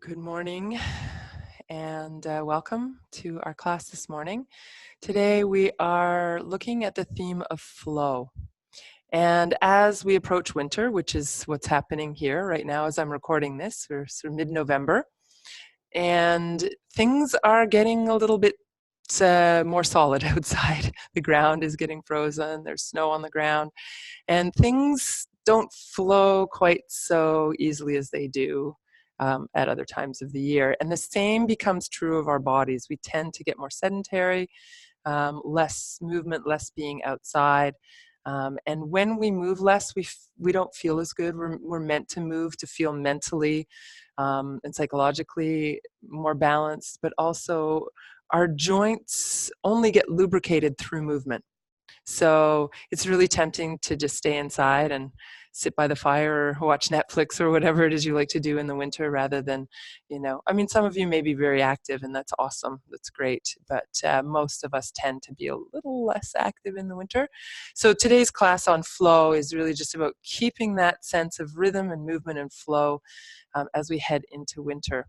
Good morning and welcome to our class this morning. Today we are looking at the theme of flow. And as we approach winter, which is what's happening here right now as I'm recording this, we're sort of mid-November, and things are getting a little bit more solid outside. The ground is getting frozen, there's snow on the ground, and things don't flow quite so easily as they do at other times of the year. And the same becomes true of our bodies. We tend to get more sedentary, less movement, less being outside. And when we move less, we don't feel as good. We're meant to move to feel mentally and psychologically more balanced, but also our joints only get lubricated through movement. So it's really tempting to just stay inside and sit by the fire or watch Netflix or whatever it is you like to do in the winter rather than, I mean, some of you may be very active and that's awesome. That's great. But most of us tend to be a little less active in the winter. So today's class on flow is really just about keeping that sense of rhythm and movement and flow as we head into winter.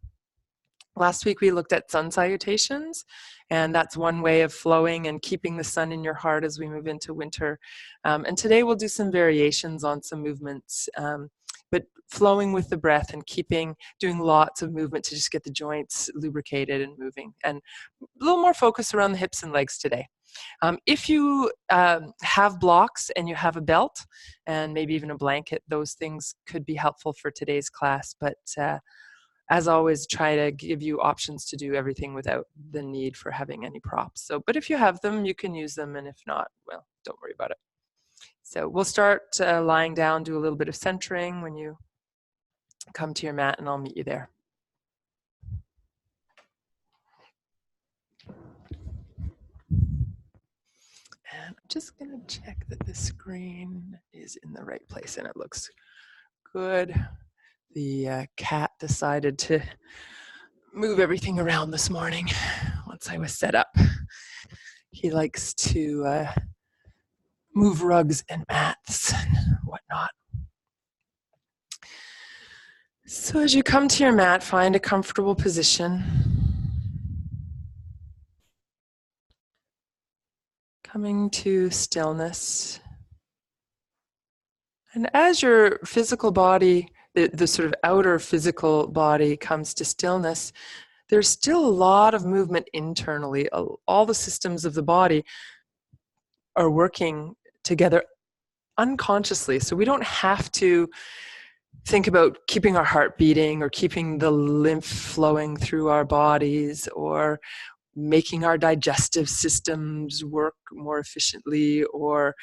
Last week we looked at sun salutations, and that's one way of flowing and keeping the sun in your heart as we move into winter. And today we'll do some variations on some movements, but flowing with the breath and doing lots of movement to just get the joints lubricated and moving. And a little more focus around the hips and legs today. If you have blocks and you have a belt and maybe even a blanket, those things could be helpful for today's class, but as always, try to give you options to do everything without the need for having any props. But if you have them, you can use them, and if not, well, don't worry about it. So we'll start lying down, do a little bit of centering when you come to your mat, and I'll meet you there. And I'm just going to check that the screen is in the right place, and it looks good. The cat decided to move everything around this morning once I was set up. He likes to move rugs and mats and whatnot. So as you come to your mat, find a comfortable position. Coming to stillness. And as your physical body, the sort of outer physical body comes to stillness, there's still a lot of movement internally. All the systems of the body are working together unconsciously. So we don't have to think about keeping our heart beating or keeping the lymph flowing through our bodies or making our digestive systems work more efficiently or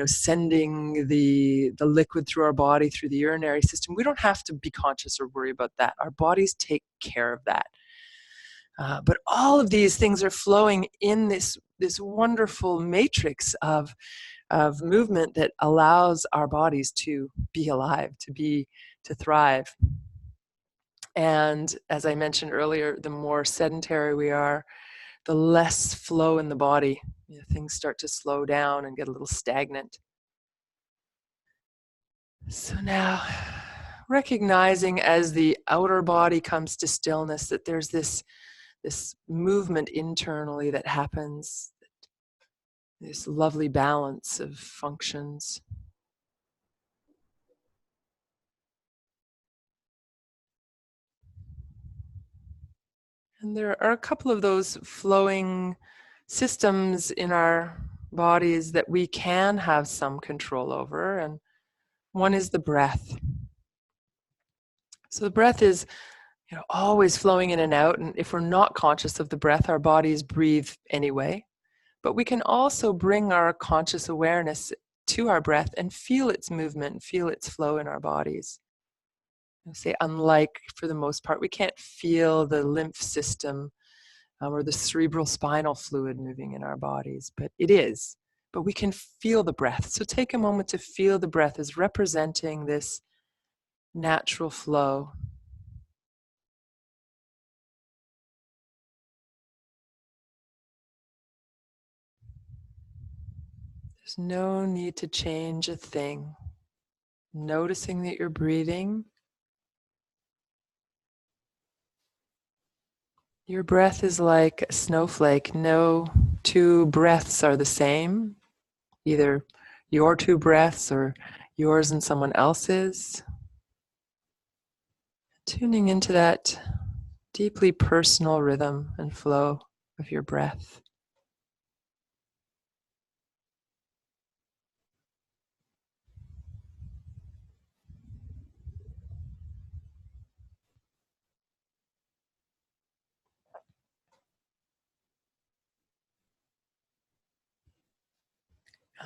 sending the liquid through our body through the urinary system. We don't have to be conscious or worry about that. Our bodies take care of that. But all of these things are flowing in this wonderful matrix of movement that allows our bodies to be alive, to thrive. And as I mentioned earlier, the more sedentary we are, the less flow in the body. Things start to slow down and get a little stagnant. So now, recognizing as the outer body comes to stillness that there's this movement internally that happens, this lovely balance of functions. And there are a couple of those flowing systems in our bodies that we can have some control over, and one is the breath. So the breath is always flowing in and out, and if we're not conscious of the breath, our bodies breathe anyway. But we can also bring our conscious awareness to our breath and feel its movement, feel its flow in our bodies. Say, unlike, for the most part, we can't feel the lymph system or the cerebral spinal fluid moving in our bodies, but it is. But we can feel the breath. So take a moment to feel the breath as representing this natural flow. There's no need to change a thing. Noticing that you're breathing. Your breath is like a snowflake. No two breaths are the same, either your two breaths or yours and someone else's. Tuning into that deeply personal rhythm and flow of your breath.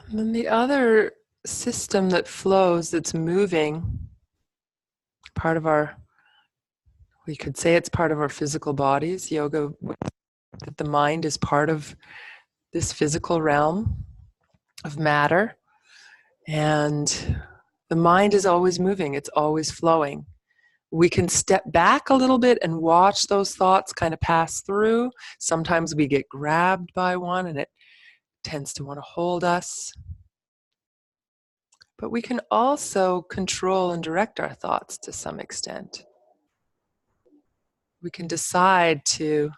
And then the other system that flows, that's moving, part of our, we could say it's part of our physical bodies. Yoga, that the mind is part of this physical realm of matter. And the mind is always moving, it's always flowing. We can step back a little bit and watch those thoughts kind of pass through. Sometimes we get grabbed by one and it tends to want to hold us. But we can also control and direct our thoughts to some extent. We can decide to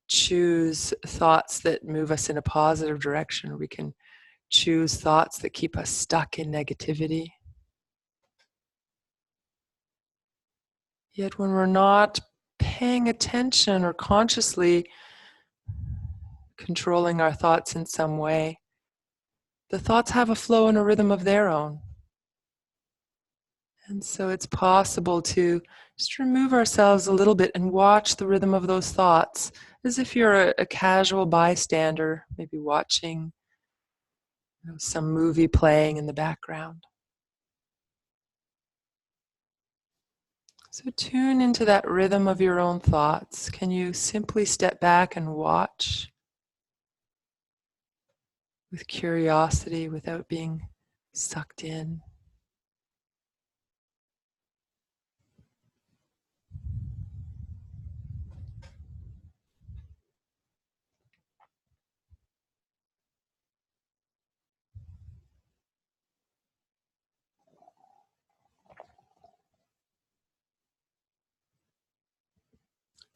choose thoughts that move us in a positive direction. We can choose thoughts that keep us stuck in negativity. Yet when we're not paying attention or consciously controlling our thoughts in some way, the thoughts have a flow and a rhythm of their own. And so it's possible to just remove ourselves a little bit and watch the rhythm of those thoughts as if you're a casual bystander, maybe watching some movie playing in the background. So tune into that rhythm of your own thoughts. Can you simply step back and watch with curiosity without being sucked in?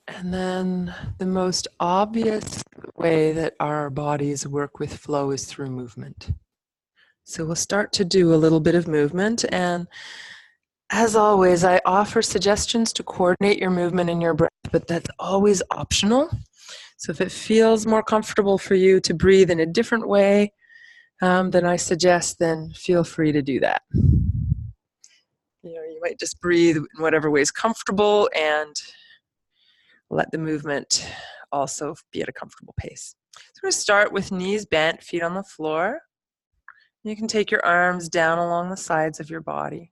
And then the most obvious way that our bodies work with flow is through movement. So we'll start to do a little bit of movement. And as always, I offer suggestions to coordinate your movement and your breath, but that's always optional. So if it feels more comfortable for you to breathe in a different way than I suggest, then feel free to do that. You might just breathe in whatever way is comfortable and let the movement also be at a comfortable pace. So we're going to start with knees bent, feet on the floor. You can take your arms down along the sides of your body.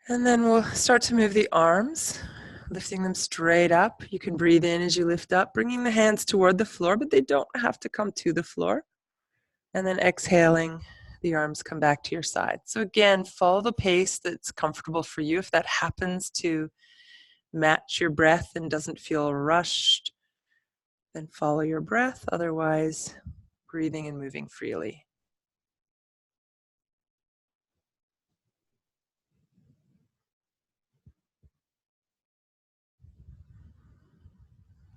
And then we'll start to move the arms, lifting them straight up. You can breathe in as you lift up, bringing the hands toward the floor, but they don't have to come to the floor. And then exhaling, the arms come back to your side. So again, follow the pace that's comfortable for you. If that happens to match your breath and doesn't feel rushed, then follow your breath. Otherwise, breathing and moving freely.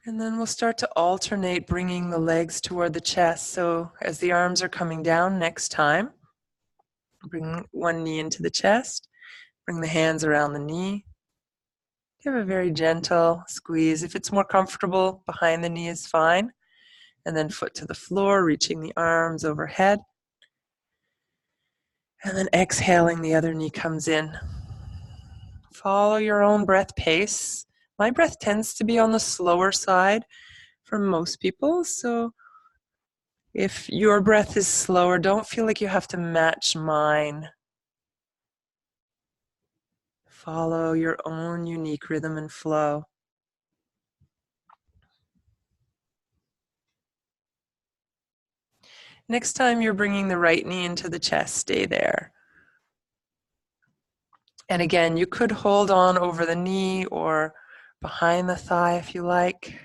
And then we'll start to alternate bringing the legs toward the chest. So as the arms are coming down next time, bring one knee into the chest, bring the hands around the knee. Give a very gentle squeeze. If it's more comfortable, behind the knee is fine. And then foot to the floor, reaching the arms overhead. And then exhaling, the other knee comes in. Follow your own breath pace. My breath tends to be on the slower side for most people, so if your breath is slower, don't feel like you have to match mine. Follow your own unique rhythm and flow. Next time you're bringing the right knee into the chest, stay there. And again, you could hold on over the knee or behind the thigh if you like.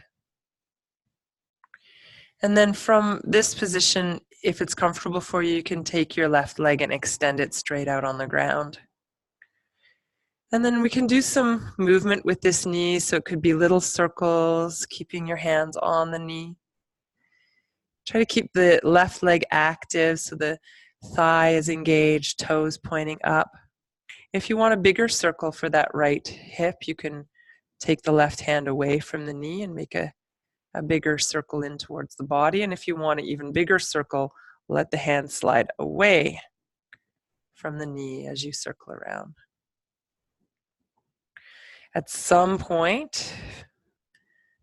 And then from this position, if it's comfortable for you, you can take your left leg and extend it straight out on the ground. And then we can do some movement with this knee, so it could be little circles, keeping your hands on the knee. Try to keep the left leg active so the thigh is engaged, toes pointing up. If you want a bigger circle for that right hip, you can take the left hand away from the knee and make a bigger circle in towards the body. And if you want an even bigger circle, let the hand slide away from the knee as you circle around. At some point,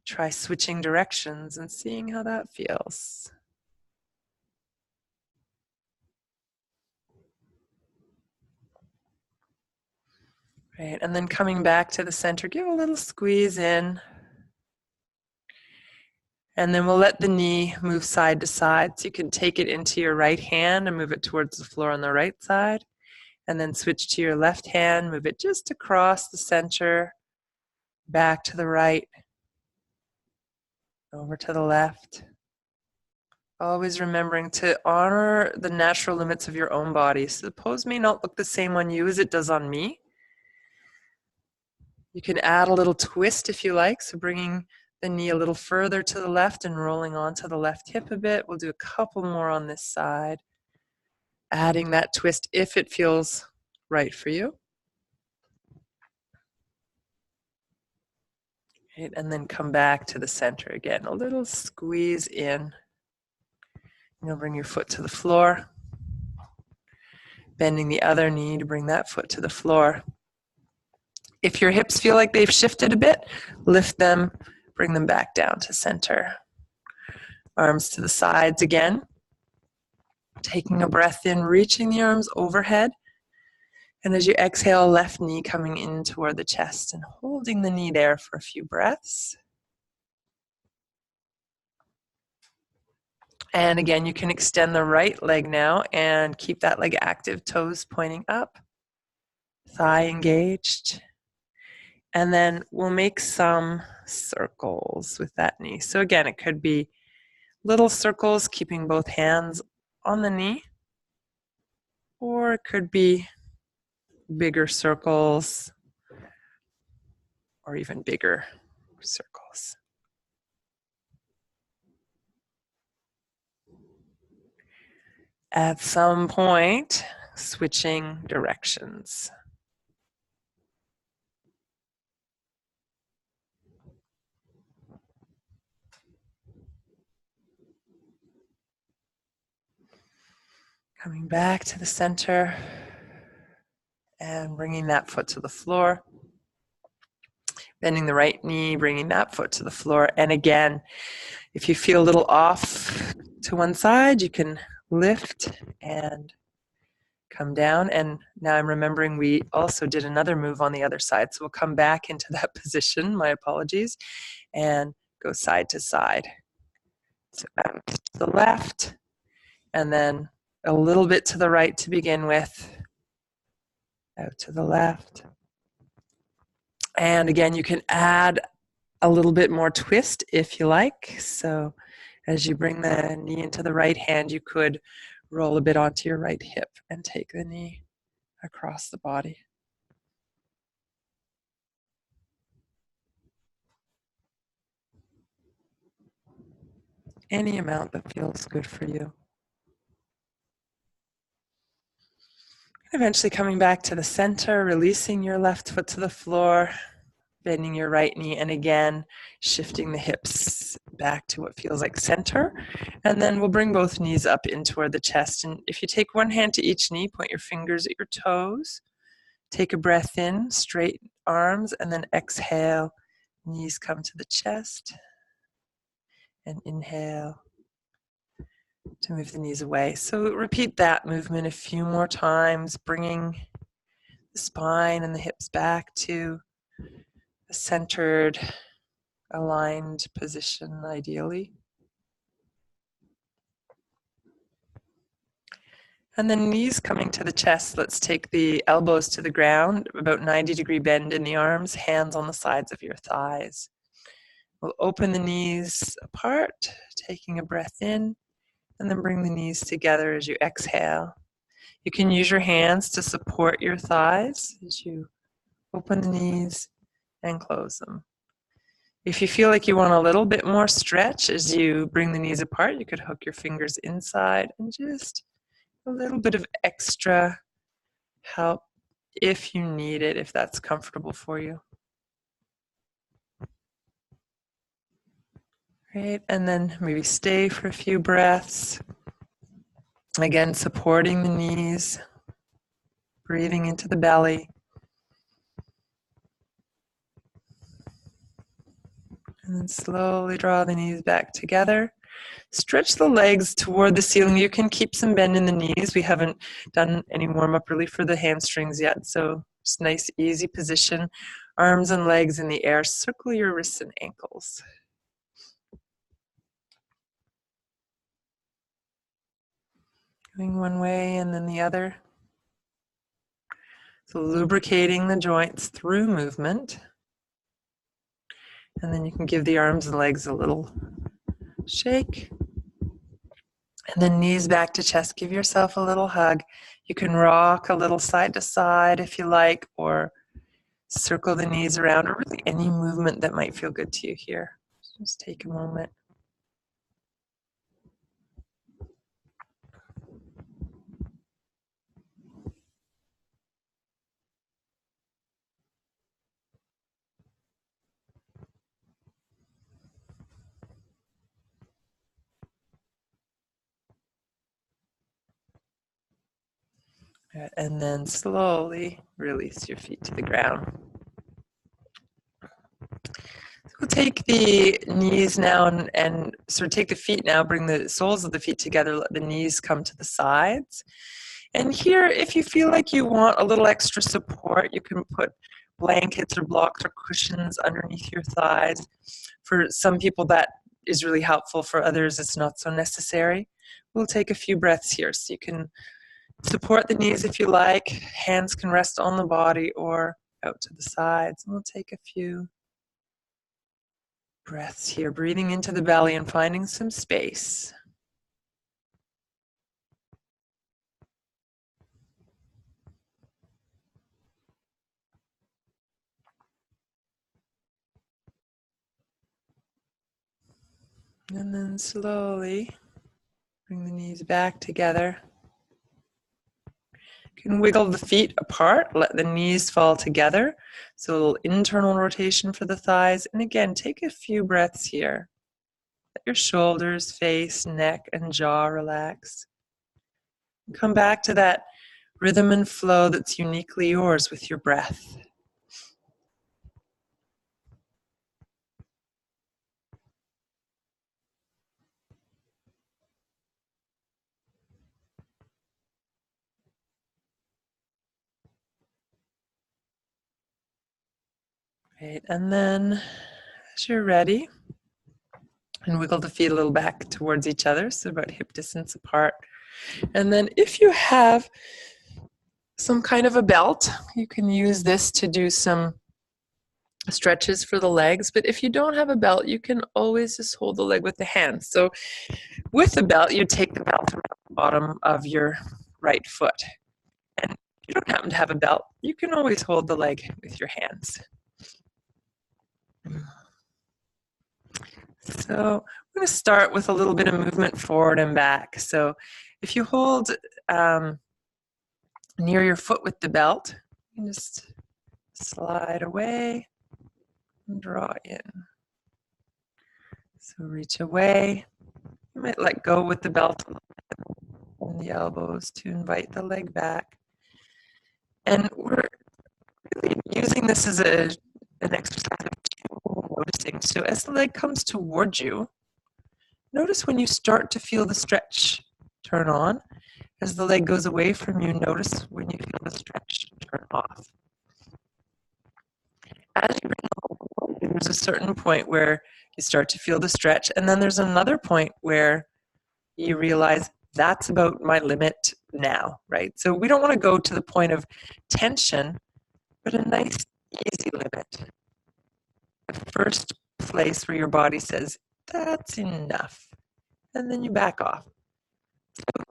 try switching directions and seeing how that feels. Right, and then coming back to the center, give a little squeeze in. And then we'll let the knee move side to side. So you can take it into your right hand and move it towards the floor on the right side. And then switch to your left hand, move it just across the center, back to the right, over to the left. Always remembering to honor the natural limits of your own body. So the pose may not look the same on you as it does on me. You can add a little twist if you like, so bringing the knee a little further to the left and rolling onto the left hip a bit. We'll do a couple more on this side. Adding that twist if it feels right for you. Right, and then come back to the center again. A little squeeze in. You'll bring your foot to the floor. Bending the other knee to bring that foot to the floor. If your hips feel like they've shifted a bit, lift them, bring them back down to center. Arms to the sides again. Taking a breath in, reaching the arms overhead. And as you exhale, left knee coming in toward the chest and holding the knee there for a few breaths. And again, you can extend the right leg now and keep that leg active, toes pointing up, thigh engaged. And then we'll make some circles with that knee. So again, it could be little circles, keeping both hands on the knee, or it could be bigger circles, or even bigger circles. At some point, switching directions. Coming back to the center and bringing that foot to the floor. Bending the right knee, bringing that foot to the floor. And again, if you feel a little off to one side, you can lift and come down. And now I'm remembering we also did another move on the other side. So we'll come back into that position, my apologies, and go side to side. So out to the left, and then a little bit to the right to begin with. Out to the left. And again, you can add a little bit more twist if you like. So as you bring the knee into the right hand, you could roll a bit onto your right hip and take the knee across the body. Any amount that feels good for you. Eventually coming back to the center, releasing your left foot to the floor, bending your right knee, and again, shifting the hips back to what feels like center. And then we'll bring both knees up in toward the chest. And if you take one hand to each knee, point your fingers at your toes. Take a breath in, straight arms, and then exhale. Knees come to the chest. And inhale to move the knees away. So repeat that movement a few more times, bringing the spine and the hips back to a centered, aligned position, ideally. And then knees coming to the chest. Let's take the elbows to the ground, about 90-degree bend in the arms, hands on the sides of your thighs. We'll open the knees apart, taking a breath in, and then bring the knees together as you exhale. You can use your hands to support your thighs as you Open the knees and close them. If you feel like you want a little bit more stretch as you bring the knees apart, you could hook your fingers inside and just a little bit of extra help if you need it, if that's comfortable for you. Great, and then maybe stay for a few breaths. Again, supporting the knees, breathing into the belly. And then slowly draw the knees back together. Stretch the legs toward the ceiling. You can keep some bend in the knees. We haven't done any warm-up really for the hamstrings yet, so just nice, easy position. Arms and legs in the air. Circle your wrists and ankles. Going one way and then the other. So lubricating the joints through movement. And then you can give the arms and legs a little shake. And then knees back to chest. Give yourself a little hug. You can rock a little side to side if you like, or circle the knees around, or really any movement that might feel good to you here. Just take a moment. And then slowly release your feet to the ground. We'll take the knees now and sort of take the feet now, bring the soles of the feet together, let the knees come to the sides. And here, if you feel like you want a little extra support, you can put blankets or blocks or cushions underneath your thighs. For some people, that is really helpful. For others, it's not so necessary. We'll take a few breaths here. So you can support the knees if you like. Hands can rest on the body or out to the sides. And we'll take a few breaths here, breathing into the belly and finding some space. And then slowly bring the knees back together. You can wiggle the feet apart, let the knees fall together. So a little internal rotation for the thighs. And again, take a few breaths here. Let your shoulders, face, neck, and jaw relax. Come back to that rhythm and flow that's uniquely yours with your breath. Great, and then as you're ready, and wiggle the feet a little back towards each other, so about hip distance apart. And then if you have some kind of a belt, you can use this to do some stretches for the legs. But if you don't have a belt, you can always just hold the leg with the hands. So with the belt, you take the belt around the bottom of your right foot. And if you don't happen to have a belt, you can always hold the leg with your hands. So I'm going to start with a little bit of movement forward and back. So if you hold near your foot with the belt, you can just slide away and draw in. So reach away. You might let go with the belt on the elbows to invite the leg back. And we're really using this as an exercise of noticing. So as the leg comes towards you, notice when you start to feel the stretch turn on. As the leg goes away from you, notice when you feel the stretch turn off. As you bring the whole, there's a certain point where you start to feel the stretch, and then there's another point where you realize that's about my limit now, right? So we don't want to go to the point of tension, but a nice, easy limit. The first place where your body says, that's enough, and then you back off. So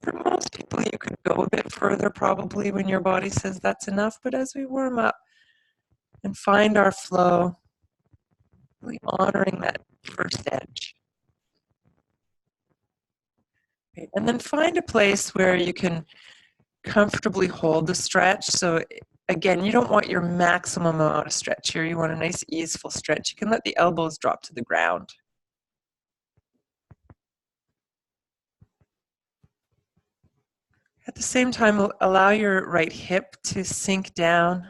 for most people, you could go a bit further probably when your body says that's enough, but as we warm up, and find our flow, really honoring that first edge. Okay. And then find a place where you can comfortably hold the stretch. So again, you don't want your maximum amount of stretch here. You want a nice easeful stretch. You can let the elbows drop to the ground. At the same time, allow your right hip to sink down.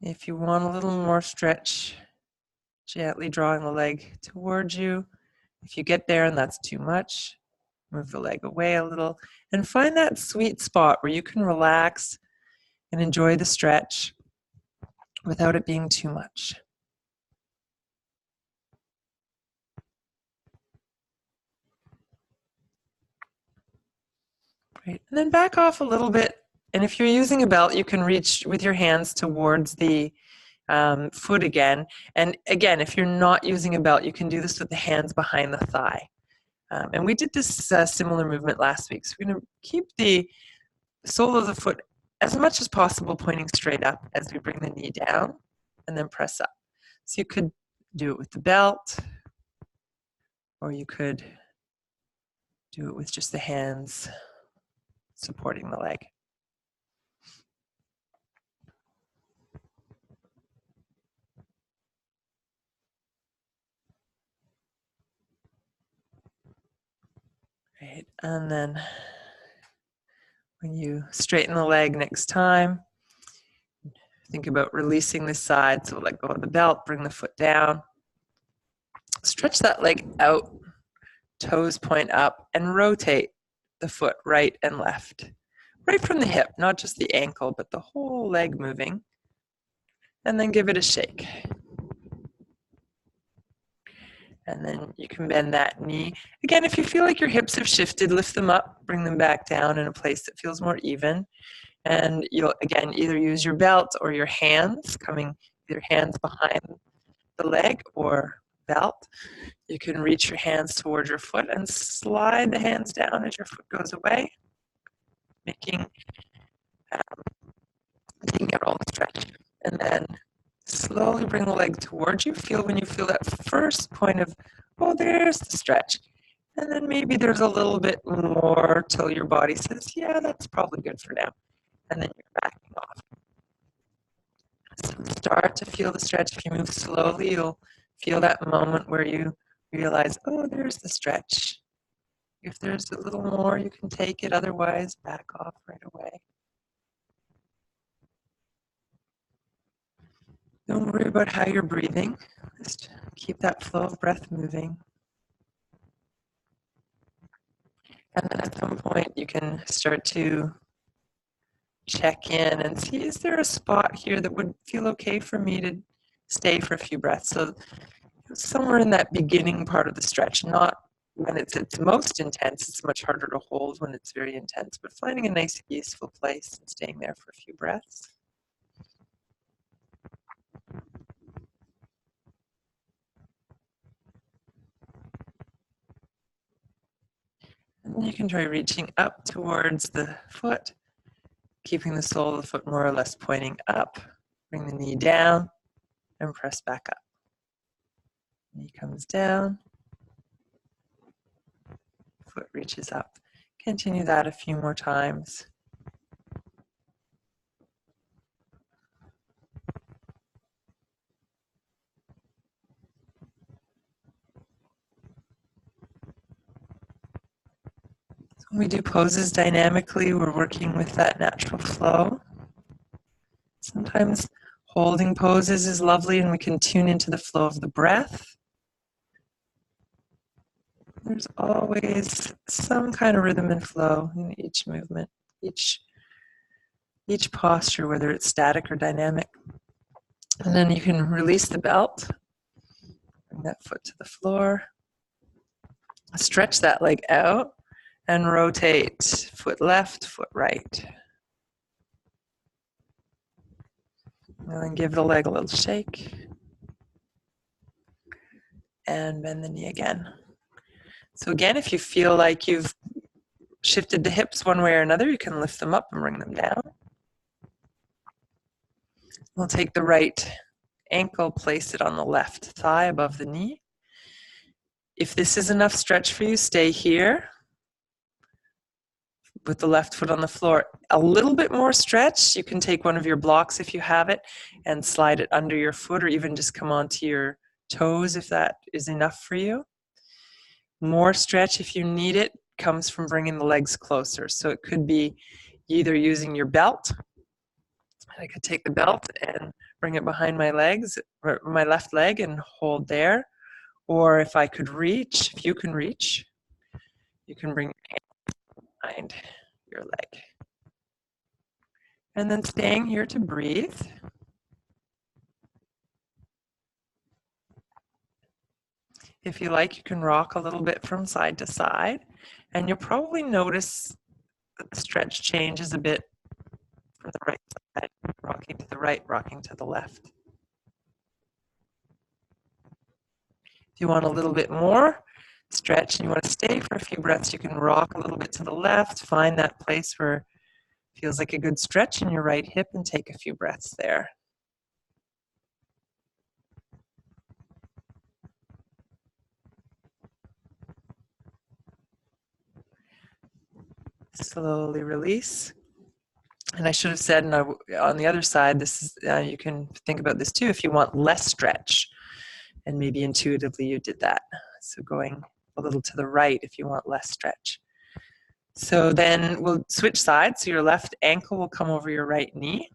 If you want a little more stretch, gently drawing the leg towards you. If you get there and that's too much, move the leg away a little and find that sweet spot where you can relax and enjoy the stretch without it being too much. Great. And then back off a little bit. And if you're using a belt, you can reach with your hands towards the foot again. And again, if you're not using a belt, you can do this with the hands behind the thigh. And we did this similar movement last week. So we're going to keep the sole of the foot as much as possible pointing straight up as we bring the knee down and then press up. So you could do it with the belt, or you could do it with just the hands supporting the leg. Right, and then when you straighten the leg next time, think about releasing this side. So let go of the belt, bring the foot down. Stretch that leg out, toes point up, and rotate the foot right and left. Right from the hip, not just the ankle, but the whole leg moving. And then give it a shake. And then you can bend that knee. Again, if you feel like your hips have shifted, lift them up, bring them back down in a place that feels more even. And you'll, again, either use your belt or your hands, coming your hands behind the leg or belt. You can reach your hands towards your foot and slide the hands down as your foot goes away, taking out all the stretch. And then slowly bring the leg towards you. Feel when you feel that first point of, oh, there's the stretch. And then maybe there's a little bit more till your body says, yeah, that's probably good for now. And then you're backing off. So start to feel the stretch. If you move slowly, you'll feel that moment where you realize, oh, there's the stretch. If there's a little more, you can take it. Otherwise, back off right away. Don't worry about how you're breathing. Just keep that flow of breath moving. And then at some point, you can start to check in and see, is there a spot here that would feel okay for me to stay for a few breaths? So somewhere in that beginning part of the stretch, not when it's its most intense. It's much harder to hold when it's very intense, but finding a nice, easeful place and staying there for a few breaths. And you can try reaching up towards the foot, keeping the sole of the foot more or less pointing up. Bring the knee down and press back up. Knee comes down, foot reaches up. Continue that a few more times. So when we do poses dynamically, we're working with that natural flow. Sometimes holding poses is lovely and we can tune into the flow of the breath. There's always some kind of rhythm and flow in each movement, each posture, whether it's static or dynamic. And then you can release the belt, bring that foot to the floor, stretch that leg out, and rotate foot left, foot right. And then give the leg a little shake. And bend the knee again. So again, if you feel like you've shifted the hips one way or another, you can lift them up and bring them down. We'll take the right ankle, place it on the left thigh above the knee. If this is enough stretch for you, stay here with the left foot on the floor. A little bit more stretch, you can take one of your blocks if you have it and slide it under your foot, or even just come onto your toes if that is enough for you. More stretch if you need it comes from bringing the legs closer. So it could be either using your belt. I could take the belt and bring it behind my legs, or my left leg, and hold there. Or if I could reach, if you can reach, you can bring your hand behind your leg. And then staying here to breathe. If you like, you can rock a little bit from side to side, and you'll probably notice that the stretch changes a bit from the right side, rocking to the right, rocking to the left. If you want a little bit more stretch and you want to stay for a few breaths, you can rock a little bit to the left, find that place where it feels like a good stretch in your right hip, and take a few breaths there. Slowly release. And I should have said on the other side, this is you can think about this too if you want less stretch, and maybe intuitively you did that. So going a little to the right if you want less stretch. So then we'll switch sides. So your left ankle will come over your right knee.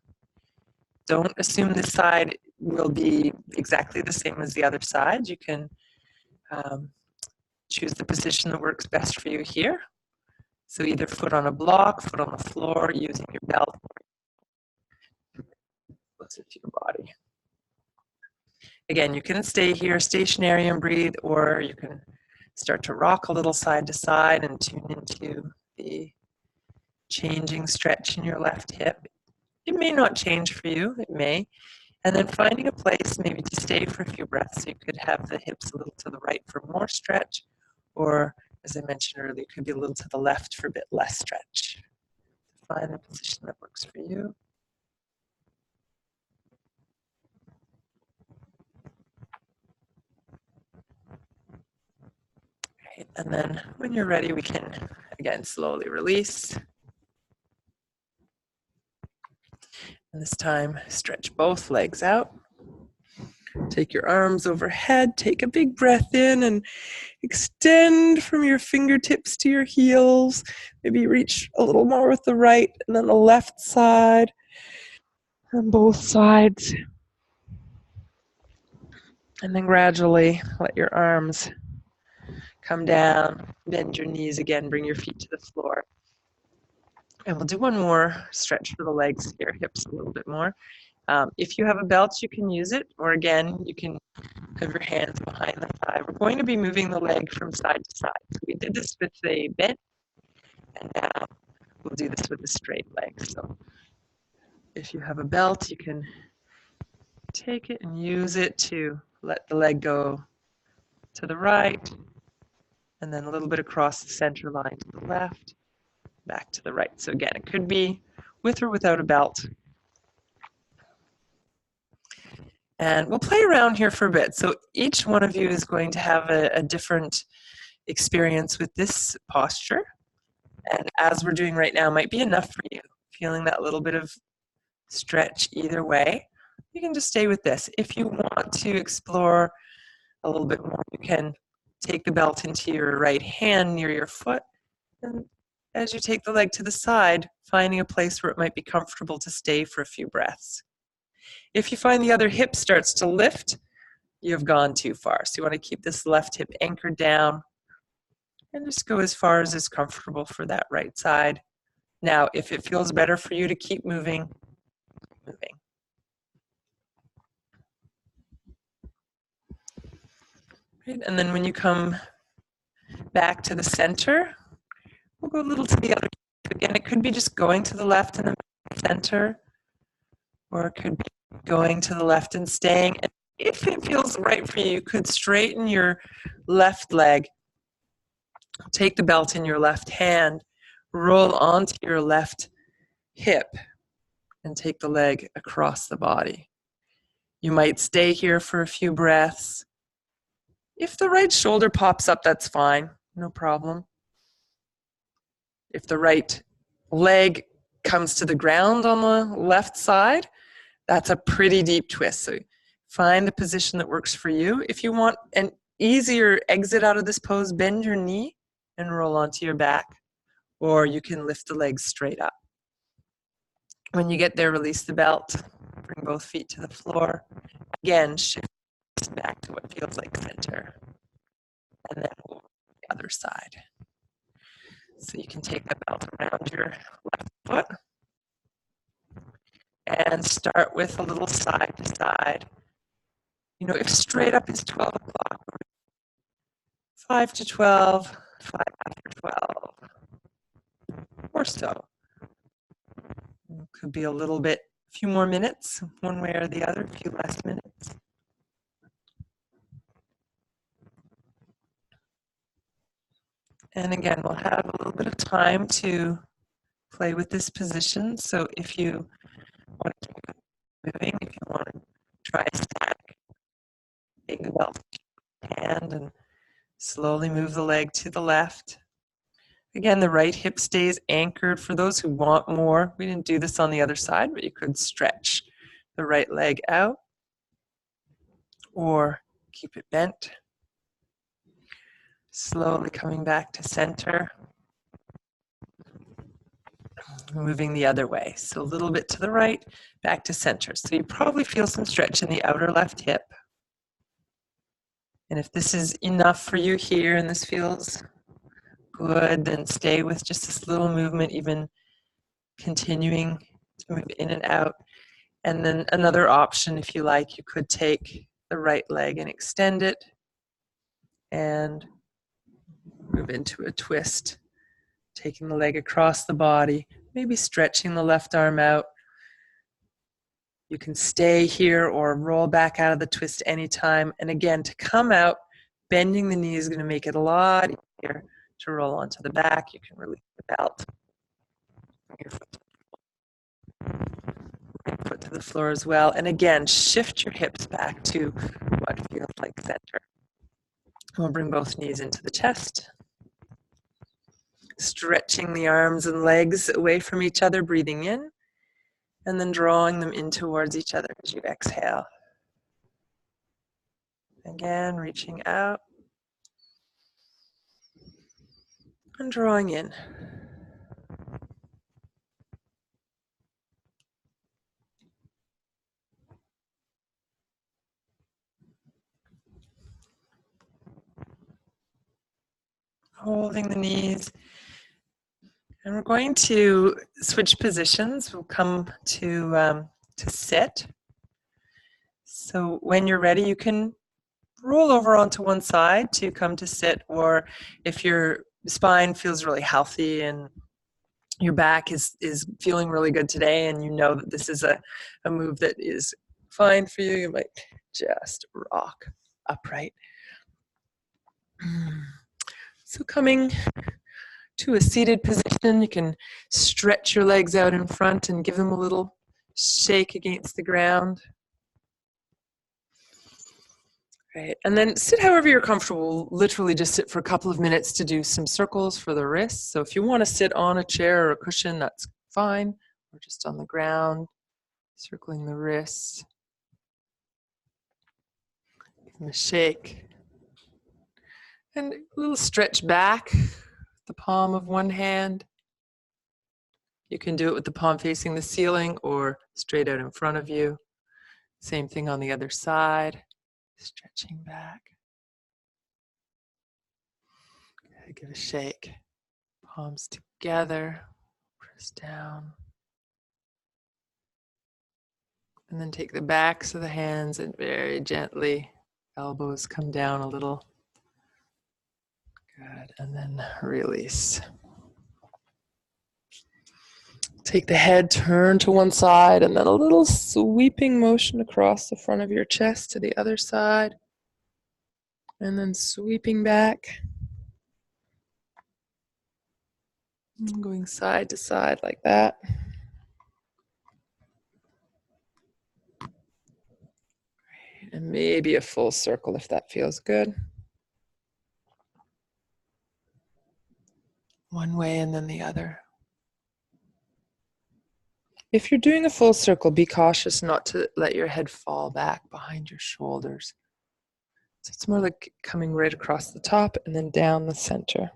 Don't assume this side will be exactly the same as the other side. You can choose the position that works best for you here. So either foot on a block, foot on the floor, using your belt, closer to your body. Again, you can stay here stationary and breathe, or you can start to rock a little side to side and tune into the changing stretch in your left hip. It may not change for you, it may. And then finding a place maybe to stay for a few breaths. You could have the hips a little to the right for more stretch, or as I mentioned earlier, it could be a little to the left for a bit less stretch. Find the position that works for you. Right, and then when you're ready, we can, again, slowly release. And this time, stretch both legs out. Take your arms overhead, take a big breath in and extend from your fingertips to your heels. Maybe reach a little more with the right and then the left side on both sides. And then gradually let your arms come down, bend your knees again, bring your feet to the floor. And we'll do one more stretch for the legs here, hips a little bit more. If you have a belt, you can use it, or again, you can have your hands behind the thigh. We're going to be moving the leg from side to side. So we did this with a bent, and now we'll do this with a straight leg. So if you have a belt, you can take it and use it to let the leg go to the right, and then a little bit across the center line to the left, back to the right. So again, it could be with or without a belt. And we'll play around here for a bit. So each one of you is going to have a different experience with this posture. And as we're doing right now might be enough for you. Feeling that little bit of stretch either way. You can just stay with this. If you want to explore a little bit more, you can take the belt into your right hand near your foot. And as you take the leg to the side, finding a place where it might be comfortable to stay for a few breaths. If you find the other hip starts to lift, you've gone too far. So you want to keep this left hip anchored down and just go as far as is comfortable for that right side. Now, if it feels better for you to keep moving, moving. Right, and then when you come back to the center, we'll go a little to the other. Again, it could be just going to the left and then center, or it could be going to the left and staying. And if it feels right for you, you could straighten your left leg, take the belt in your left hand, roll onto your left hip, and take the leg across the body. You might stay here for a few breaths. If the right shoulder pops up, that's fine, no problem. If the right leg comes to the ground on the left side, that's a pretty deep twist. So find the position that works for you. If you want an easier exit out of this pose, bend your knee and roll onto your back, or you can lift the legs straight up. When you get there, release the belt, bring both feet to the floor. Again, shift back to what feels like center, and then the other side. So you can take the belt around your left foot and start with a little side to side. You know, if straight up is 12 o'clock, 5 to 12, 5 after 12, or so. It could be a little bit, a few more minutes, one way or the other, a few less minutes. And again, we'll have a little bit of time to play with this position. So if you want to keep moving, if you want to try a stack, take the belt in your hand and slowly move the leg to the left. Again, the right hip stays anchored. For those who want more, we didn't do this on the other side, but you could stretch the right leg out or keep it bent. Slowly coming back to center. Moving the other way. So a little bit to the right, back to center. So you probably feel some stretch in the outer left hip. And if this is enough for you here and this feels good, then stay with just this little movement, even continuing to move in and out. And then another option, if you like, you could take the right leg and extend it and move into a twist, taking the leg across the body, maybe stretching the left arm out. You can stay here or roll back out of the twist anytime. And again, to come out, bending the knee is going to make it a lot easier to roll onto the back. You can release the belt. Bring your foot to the floor as well. And again, shift your hips back to what feels like center. We'll bring both knees into the chest. Stretching the arms and legs away from each other, breathing in, and then drawing them in towards each other as you exhale. Again, reaching out and drawing in. Holding the knees. And we're going to switch positions. We'll come to sit. So when you're ready, you can roll over onto one side to come to sit, or if your spine feels really healthy and your back is feeling really good today and you know that this is a move that is fine for you, you might just rock upright. So coming to a seated position, you can stretch your legs out in front and give them a little shake against the ground. Great. And then sit however you're comfortable. Literally just sit for a couple of minutes to do some circles for the wrists. So if you want to sit on a chair or a cushion, that's fine. Or just on the ground, circling the wrists. Give them a shake. And a little stretch back, the palm of one hand. You can do it with the palm facing the ceiling or straight out in front of you. Same thing on the other side. Stretching back. Give a shake. Palms together. Press down. And then take the backs of the hands and very gently, elbows come down a little. Good. And then release. Take the head, turn to one side, and then a little sweeping motion across the front of your chest to the other side. And then sweeping back. And going side to side like that. And maybe a full circle if that feels good. One way and then the other. If you're doing a full circle, be cautious not to let your head fall back behind your shoulders. So it's more like coming right across the top and then down the center.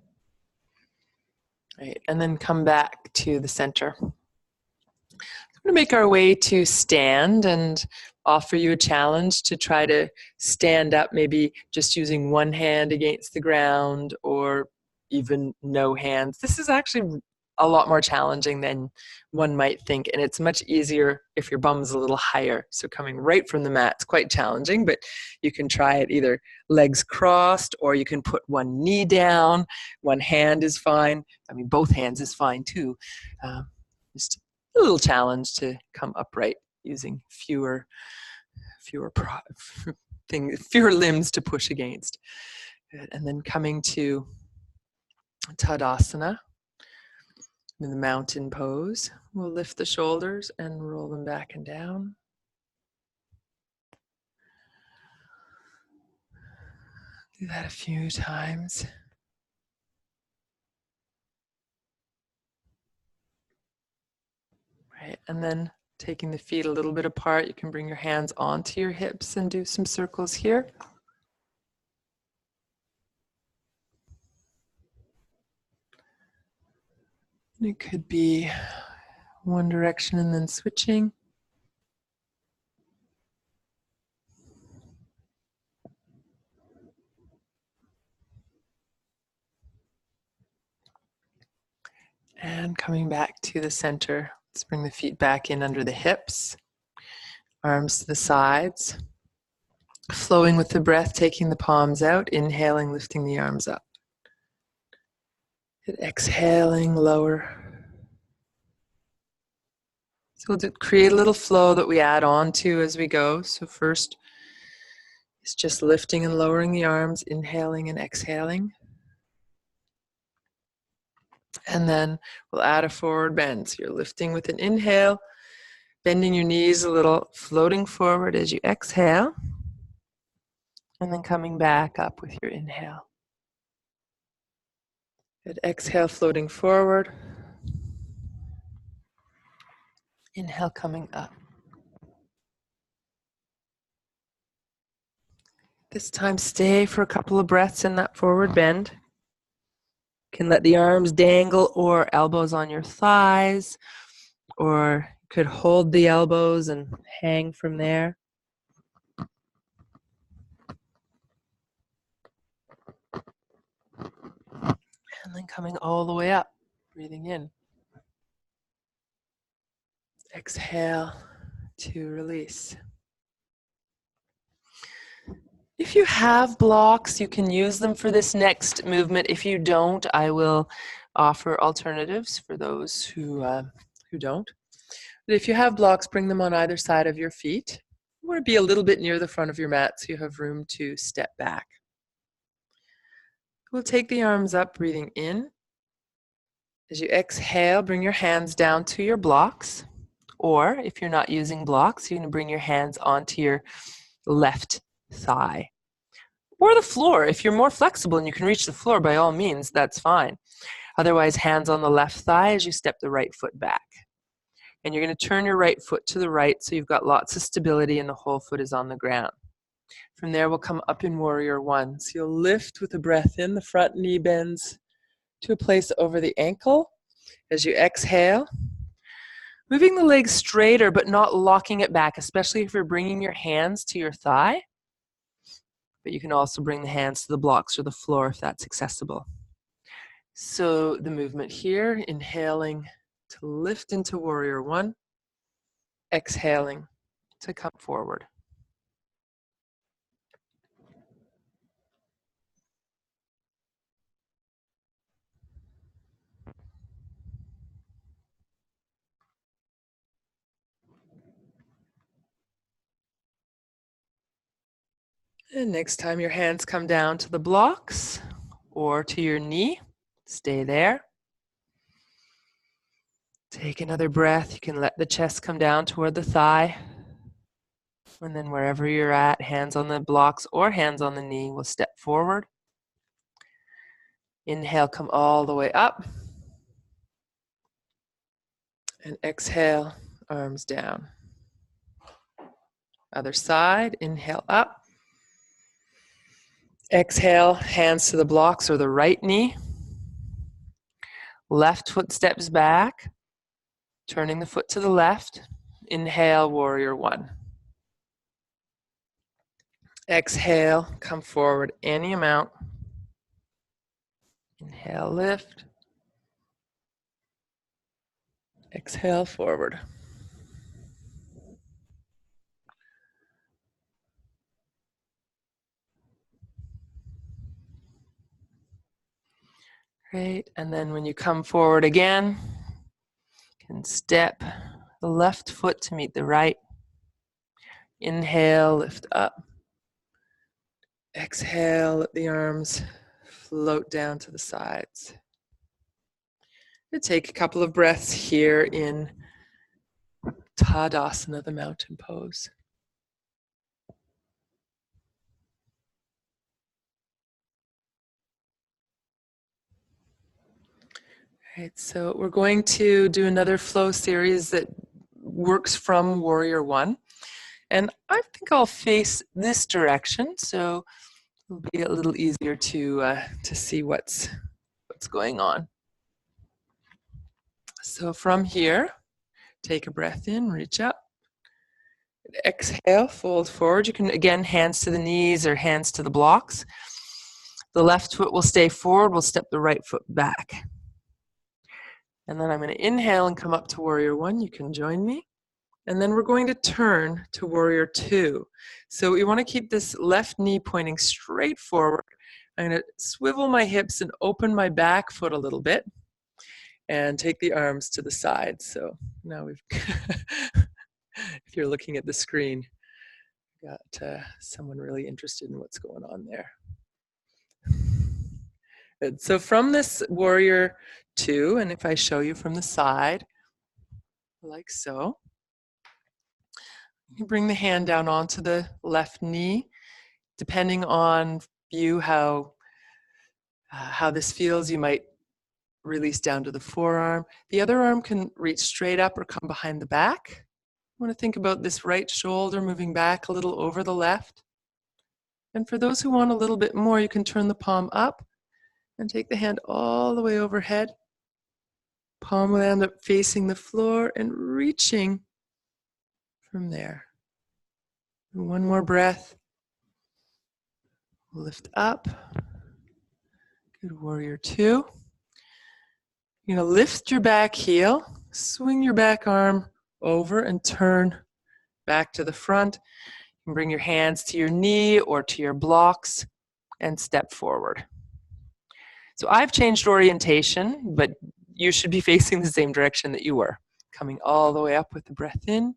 Right, and then come back to the center. We're going to make our way to stand and offer you a challenge to try to stand up, maybe just using one hand against the ground or even no hands. This is actually a lot more challenging than one might think, and it's much easier if your bum's a little higher. So coming right from the mat is quite challenging, but you can try it either legs crossed, or you can put one knee down. One hand is fine. I mean, both hands is fine too. Just a little challenge to come upright using fewer limbs to push against. Good. And then coming to Tadasana, in the mountain pose. We'll lift the shoulders and roll them back and down. Do that a few times. Right, and then taking the feet a little bit apart, you can bring your hands onto your hips and do some circles here. And it could be one direction and then switching. And coming back to the center. Let's bring the feet back in under the hips, arms to the sides. Flowing with the breath, taking the palms out, inhaling, lifting the arms up. Exhaling, lower. So we'll create a little flow that we add on to as we go. So first, it's just lifting and lowering the arms, inhaling and exhaling. And then we'll add a forward bend. So you're lifting with an inhale, bending your knees a little, floating forward as you exhale, and then coming back up with your inhale. Good. Exhale, floating forward. Inhale, coming up. This time, stay for a couple of breaths in that forward bend. You can let the arms dangle or elbows on your thighs, or you could hold the elbows and hang from there. And then coming all the way up, breathing in. Exhale to release. If you have blocks, you can use them for this next movement. If you don't, I will offer alternatives for those who don't. But if you have blocks, bring them on either side of your feet. You want to be a little bit near the front of your mat so you have room to step back. We'll take the arms up, breathing in. As you exhale, bring your hands down to your blocks. Or if you're not using blocks, you're going to bring your hands onto your left thigh. Or the floor. If you're more flexible and you can reach the floor, by all means, that's fine. Otherwise, hands on the left thigh as you step the right foot back. And you're going to turn your right foot to the right so you've got lots of stability and the whole foot is on the ground. From there, we'll come up in Warrior One. So you'll lift with a breath in, the front knee bends to a place over the ankle. As you exhale, moving the legs straighter but not locking it back, especially if you're bringing your hands to your thigh. But you can also bring the hands to the blocks or the floor if that's accessible. So the movement here, inhaling to lift into Warrior One, exhaling to come forward. And next time your hands come down to the blocks or to your knee, stay there. Take another breath. You can let the chest come down toward the thigh. And then wherever you're at, hands on the blocks or hands on the knee, we'll step forward. Inhale, come all the way up. And exhale, arms down. Other side, inhale up. Exhale, hands to the blocks or the right knee. Left foot steps back, turning the foot to the left. Inhale, warrior one. Exhale, come forward any amount. Inhale, lift. Exhale, forward. Great, and then when you come forward again, you can step the left foot to meet the right. Inhale, lift up. Exhale, let the arms float down to the sides. We'll take a couple of breaths here in Tadasana, the mountain pose. All right, so we're going to do another flow series that works from Warrior One. And I think I'll face this direction, so it'll be a little easier to see what's going on. So from here, take a breath in, reach up. Exhale, fold forward. You can, again, hands to the knees or hands to the blocks. The left foot will stay forward. We'll step the right foot back. And then I'm going to inhale and come up to Warrior One. You can join me. And then we're going to turn to Warrior Two. So we want to keep this left knee pointing straight forward. I'm going to swivel my hips and open my back foot a little bit and take the arms to the side. So now we've, if you're looking at the screen, got someone really interested in what's going on there. Good. So from this Warrior Two, and if I show you from the side, like so, you bring the hand down onto the left knee, depending on you how this feels. You might release down to the forearm. The other arm can reach straight up or come behind the back. You want to think about this right shoulder moving back a little over the left. And for those who want a little bit more, you can turn the palm up and take the hand all the way overhead. Palm will end up facing the floor and reaching from there. And one more breath. Lift up. Good, Warrior Two. You're going to lift your back heel, swing your back arm over and turn back to the front. You can bring your hands to your knee or to your blocks and step forward. So I've changed orientation, but you should be facing the same direction that you were. Coming all the way up with the breath in.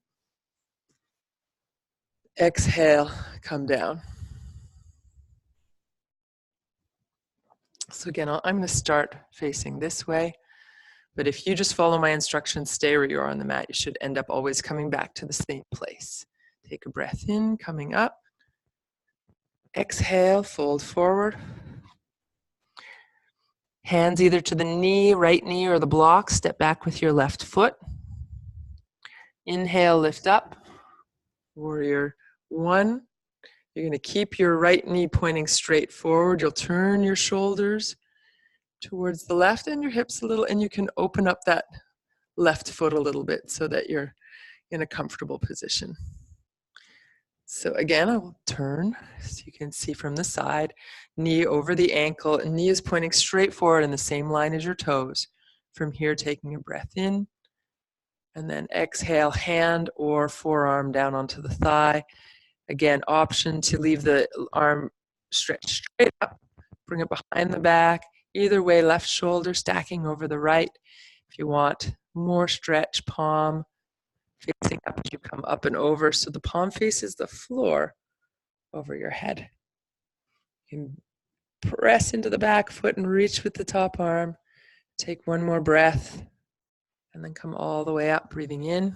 Exhale, come down. So again, I'm going to start facing this way. But if you just follow my instructions, stay where you are on the mat, you should end up always coming back to the same place. Take a breath in, coming up. Exhale, fold forward. Hands either to the knee, right knee, or the block. Step back with your left foot. Inhale, lift up. Warrior One. You're going to keep your right knee pointing straight forward. You'll turn your shoulders towards the left and your hips a little, and you can open up that left foot a little bit so that you're in a comfortable position. So again, I will turn so you can see from the side, knee over the ankle, and knee is pointing straight forward in the same line as your toes. From here, taking a breath in, and then exhale, hand or forearm down onto the thigh. Again, option to leave the arm stretched straight up, bring it behind the back. Either way, left shoulder stacking over the right. If you want more stretch, palm facing up as you come up and over. So the palm faces the floor over your head. You can press into the back foot and reach with the top arm. Take one more breath and then come all the way up, breathing in.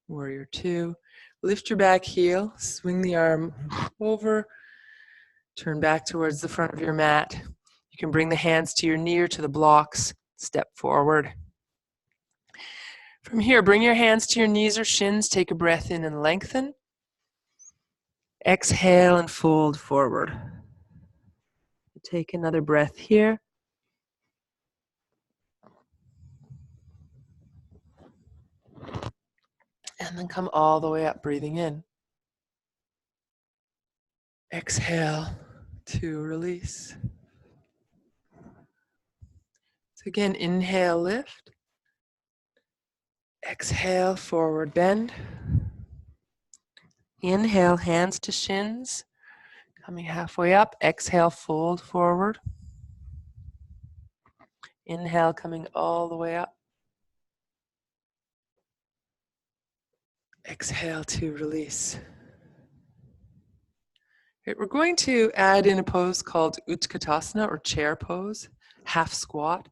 Warrior Two. Lift your back heel, swing the arm over, turn back towards the front of your mat. You can bring the hands to your knee or to the blocks, step forward. From here, bring your hands to your knees or shins, take a breath in and lengthen. Exhale and fold forward. Take another breath here. And then come all the way up, breathing in. Exhale to release. So again, inhale, lift. Exhale, forward bend. Inhale, hands to shins. Coming halfway up. Exhale, fold forward. Inhale, coming all the way up. Exhale to release. Right, we're going to add in a pose called Utkatasana, or chair pose, half squat,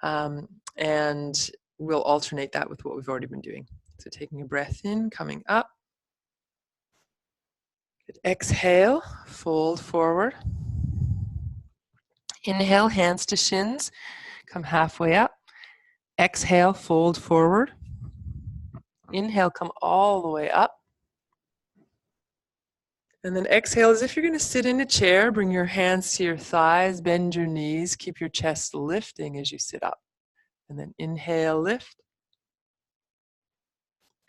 and we'll alternate that with what we've already been doing. So taking a breath in, coming up. Good. Exhale, fold forward. Inhale, hands to shins, come halfway up. Exhale, fold forward. Inhale, come all the way up. And then exhale as if you're going to sit in a chair. Bring your hands to your thighs, bend your knees, keep your chest lifting as you sit up. And then inhale, lift.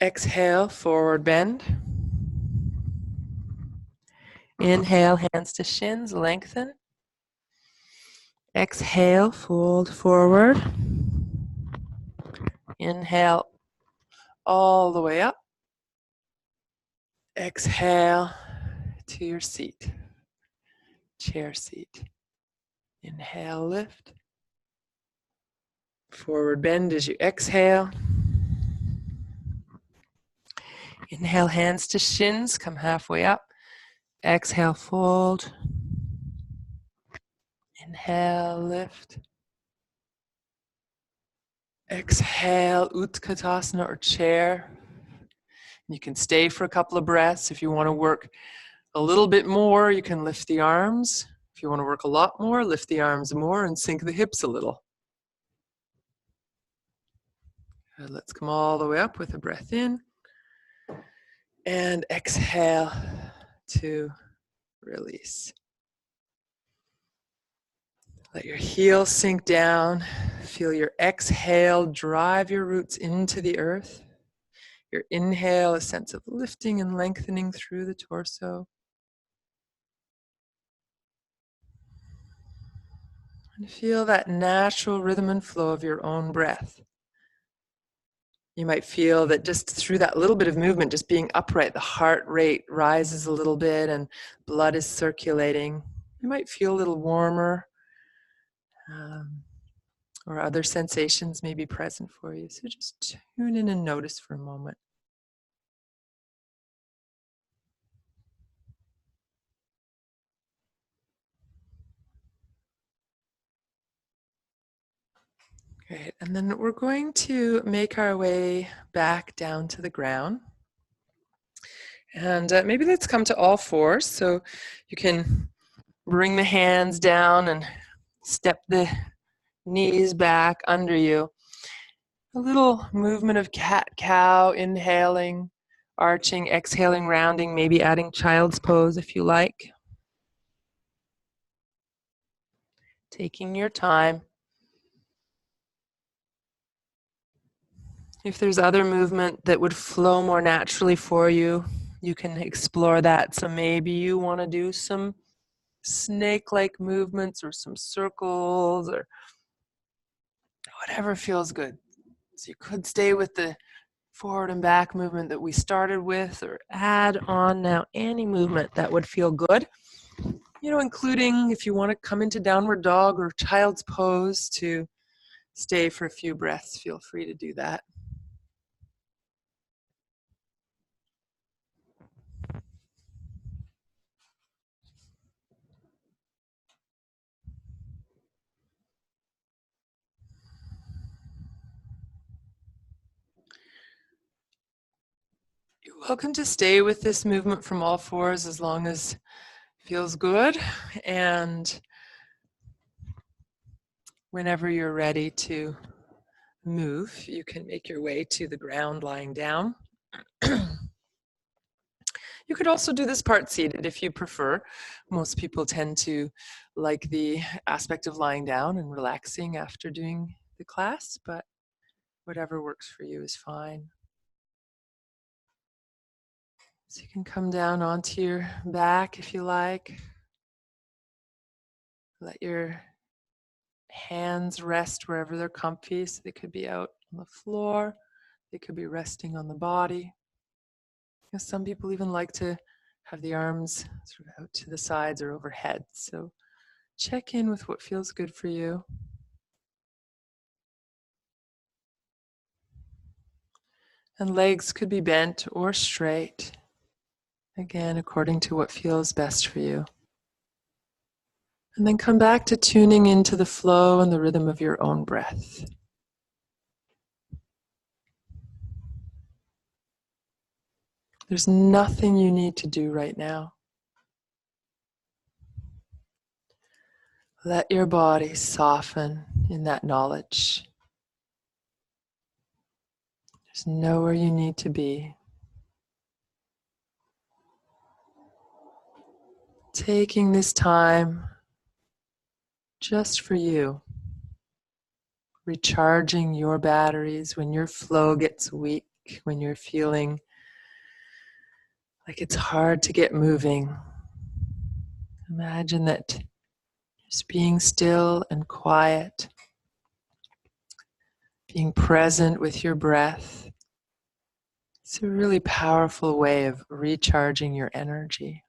Exhale, forward bend. Inhale, hands to shins, lengthen. Exhale, fold forward. Inhale, all the way up. Exhale to your seat, chair seat. Inhale, lift. Forward bend as you exhale. Inhale, hands to shins, come halfway up. Exhale, fold. Inhale, lift. Exhale, Utkatasana, or chair. You can stay for a couple of breaths. If you want to work a little bit more, you can lift the arms. If you want to work a lot more, lift the arms more and sink the hips a little. Good. Let's come all the way up with a breath in. And exhale to release. Let your heels sink down. Feel your exhale drive your roots into the earth. Your inhale, a sense of lifting and lengthening through the torso. And feel that natural rhythm and flow of your own breath. You might feel that just through that little bit of movement, just being upright, the heart rate rises a little bit and blood is circulating. You might feel a little warmer, or other sensations may be present for you. So just tune in and notice for a moment. Great, and then we're going to make our way back down to the ground. And maybe let's come to all fours. So you can bring the hands down and step the knees back under you. A little movement of cat-cow, inhaling, arching, exhaling, rounding, maybe adding child's pose if you like. Taking your time. If there's other movement that would flow more naturally for you, you can explore that. So maybe you want to do some snake-like movements or some circles or whatever feels good. So you could stay with the forward and back movement that we started with, or add on now any movement that would feel good. You know, including if you want to come into downward dog or child's pose to stay for a few breaths, feel free to do that. welcome to stay with this movement from all fours as long as it feels good. And whenever you're ready to move, you can make your way to the ground lying down. You could also do this part seated if you prefer. Most people tend to like the aspect of lying down and relaxing after doing the class, but whatever works for you is fine. So you can come down onto your back if you like. Let your hands rest wherever they're comfy. So they could be out on the floor. They could be resting on the body. Some people even like to have the arms sort of out to the sides or overhead. So check in with what feels good for you. And legs could be bent or straight. Again, according to what feels best for you. And then come back to tuning into the flow and the rhythm of your own breath. There's nothing you need to do right now. Let your body soften in that knowledge. There's nowhere you need to be. Taking this time just for you. Recharging your batteries when your flow gets weak, when you're feeling like it's hard to get moving. Imagine that just being still and quiet, being present with your breath. It's a really powerful way of recharging your energy.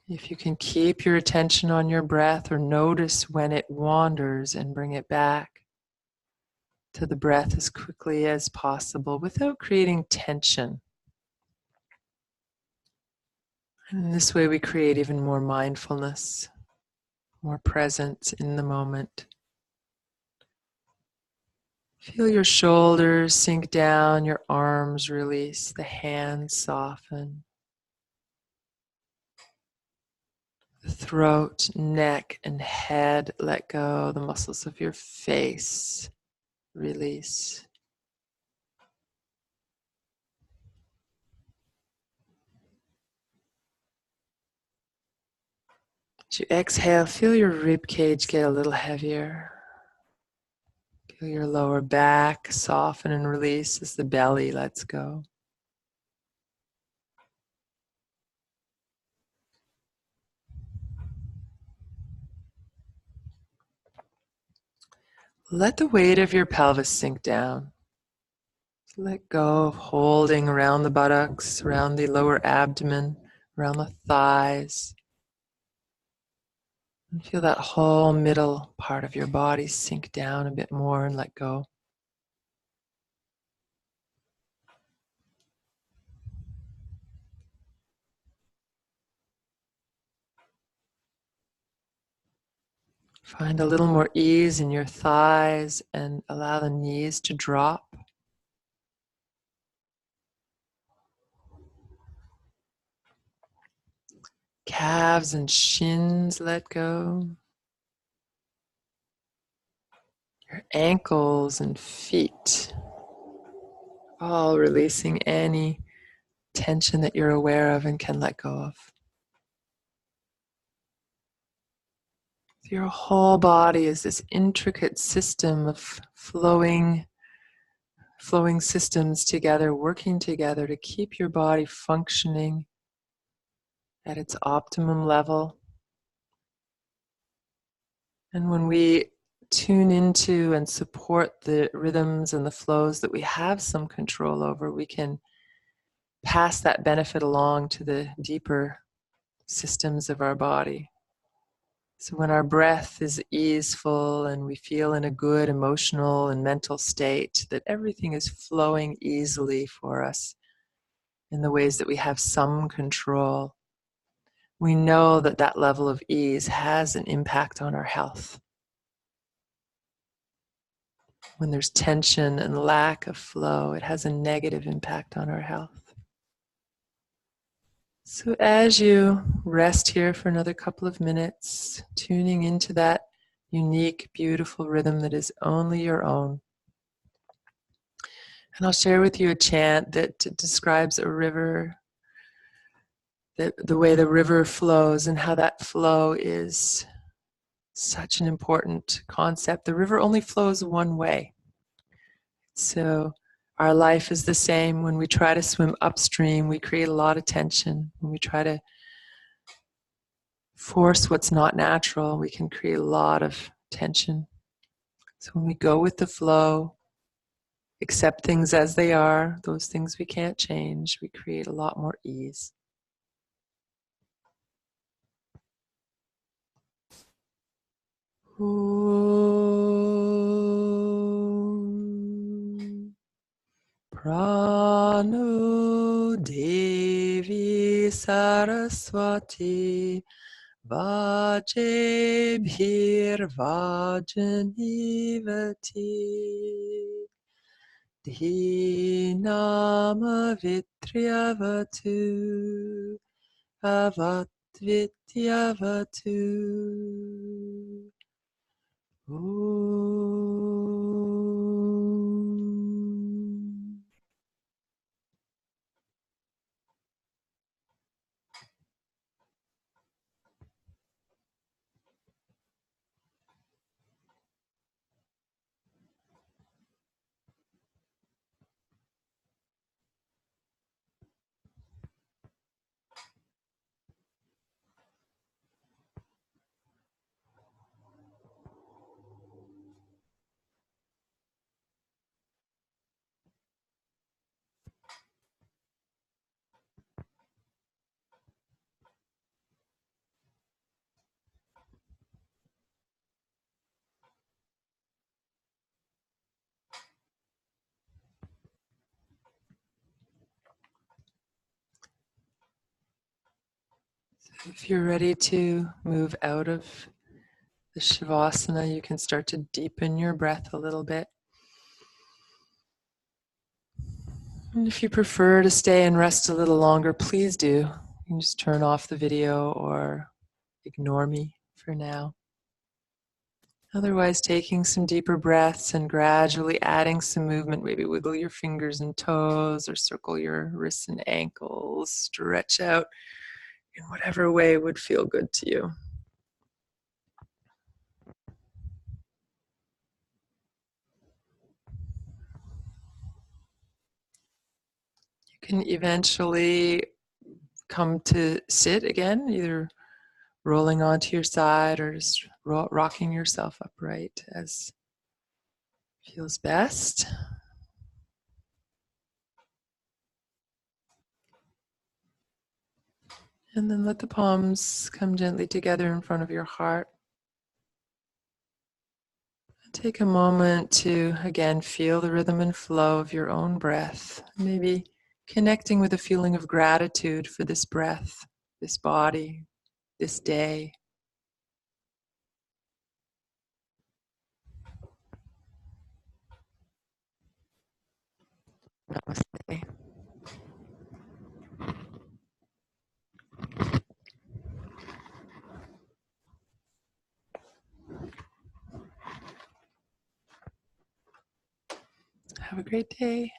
If you can keep your attention on your breath or notice when it wanders and bring it back to the breath as quickly as possible without creating tension. And in this way we create even more mindfulness, more presence in the moment. Feel your shoulders sink down, your arms release, the hands soften. The throat, neck, and head let go. The muscles of your face release. As you exhale, feel your rib cage get a little heavier. Feel your lower back soften and release as the belly lets go. Let the weight of your pelvis sink down. Let go of holding around the buttocks, around the lower abdomen, around the thighs. And feel that whole middle part of your body sink down a bit more and let go. Find a little more ease in your thighs and allow the knees to drop. Calves and shins let go. Your ankles and feet, all releasing any tension that you're aware of and can let go of. Your whole body is this intricate system of flowing systems together, working together to keep your body functioning at its optimum level. And when we tune into and support the rhythms and the flows that we have some control over, we can pass that benefit along to the deeper systems of our body. So when our breath is easeful and we feel in a good emotional and mental state, that everything is flowing easily for us in the ways that we have some control, we know that that level of ease has an impact on our health. When there's tension and lack of flow, it has a negative impact on our health. So as you rest here for another couple of minutes, tuning into that unique, beautiful rhythm that is only your own. And I'll share with you a chant that describes a river, the way the river flows and how that flow is such an important concept. The river only flows one way. So our life is the same. When we try to swim upstream, we create a lot of tension. When we try to force what's not natural, we can create a lot of tension. So when we go with the flow, accept things as they are, those things we can't change, we create a lot more ease. Om Prano Devi Saraswati Vajebhir Vajanivati Dhinama Vitriavatu Avatvityavatu. Om. If you're ready to move out of the Shavasana, you can start to deepen your breath a little bit. And if you prefer to stay and rest a little longer, please do. You can just turn off the video or ignore me for now. Otherwise, taking some deeper breaths and gradually adding some movement. Maybe wiggle your fingers and toes or circle your wrists and ankles. Stretch out in whatever way would feel good to you. You can eventually come to sit again, either rolling onto your side or just rocking yourself upright as feels best. And then let the palms come gently together in front of your heart. Take a moment to, again, feel the rhythm and flow of your own breath. Maybe connecting with a feeling of gratitude for this breath, this body, this day. Namaste. Have a great day.